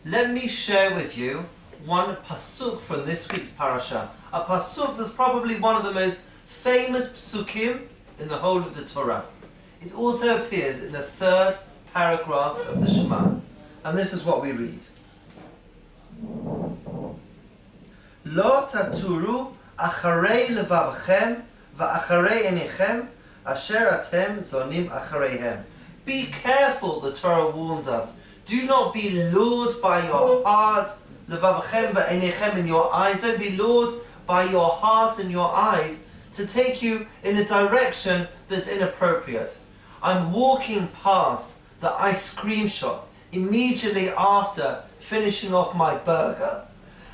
Let me share with you one pasuk from this week's parasha. A pasuk that's probably one of the most famous psukim in the whole of the Torah. It also appears in the third paragraph of the Shema. And this is what we read. Lo taturu acharei levavchem va'acharei einechem asher atem zonim achareihem. Be careful, the Torah warns us. Do not be lured by your heart, levavchem va'einechem, in your eyes. Don't be lured by your heart and your eyes to take you in a direction that's inappropriate. I'm walking past the ice cream shop immediately after finishing off my burger,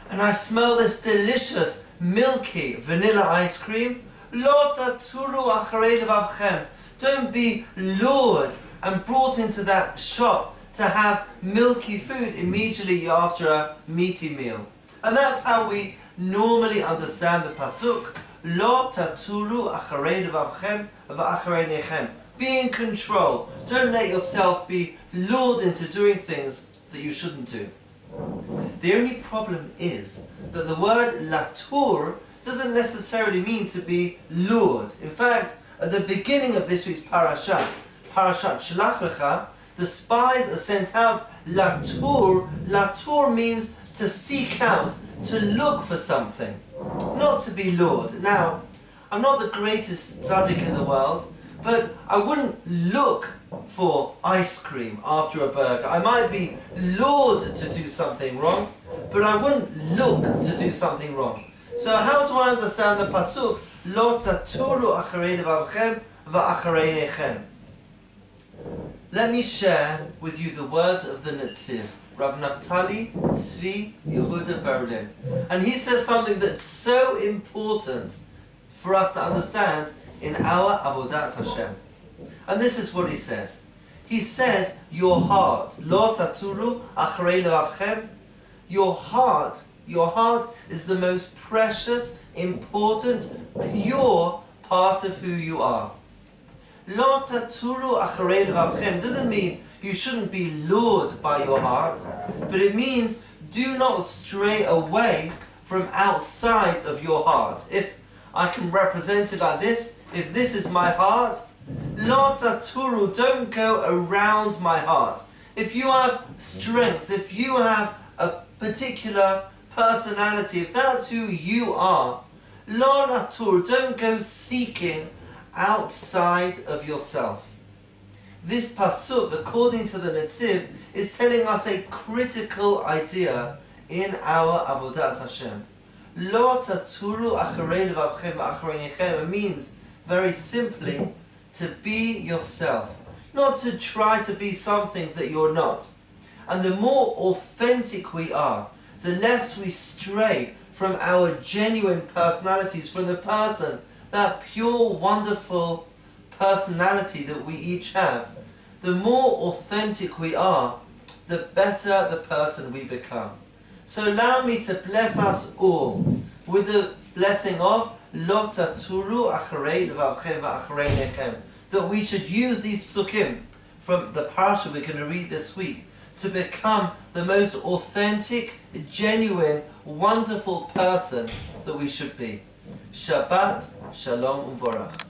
and I smell this delicious, milky vanilla ice cream. Lo taturu acharei levavchem. Don't be lured and brought into that shop to have milky food immediately after a meaty meal. And that's how we normally understand the pasuk. Lo taturu acharei levavchem va'acharei einechem. Be in control. Don't let yourself be lured into doing things that you shouldn't do. The only problem is that the word latur doesn't necessarily mean to be lured. In fact, at the beginning of this week's parasha, Parashat Shlach Lecha, the spies are sent out latur. Latur means to seek out, to look for something, not to be lured. Now, I'm not the greatest tzaddik in the world, but I wouldn't look for ice cream after a burger. I might be lured to do something wrong, but I wouldn't look to do something wrong. So how do I understand the pasuk? Lo taturu acharei levavchem va'acharei einechem. Let me share with you the words of the Netziv, Rav Naftali Tzvi Yehuda Berlin. And he says something that's so important for us to understand in our Avodat Hashem. And this is what he says. He says, your heart, Lo taturu acharei levavchem, your heart is the most precious, important, pure part of who you are. Lo taturu acharei levavchem doesn't mean you shouldn't be lured by your heart, but it means do not stray away from outside of your heart. If I can represent it like this, if this is my heart, Lo taturu, don't go around my heart. If you have strengths, if you have a particular personality, if that's who you are, Lo natur, don't go seeking outside of yourself. This pasuk, according to the Netziv, is telling us a critical idea in our Avodat Hashem. Lo taturu acharei levavchem va'acharei einechem. It means, very simply, to be yourself, not to try to be something that you're not. And the more authentic we are, the less we stray from our genuine personalities, from the person, that pure, wonderful personality that we each have. The more authentic we are, the better the person we become. So allow me to bless us all with the blessing of Lo taturu acharei levavchem va'acharei einechem, that we should use these psukim from the parasha we're going to read this week to become the most authentic, genuine, wonderful person that we should be. Shabbat Shalom Uvarach.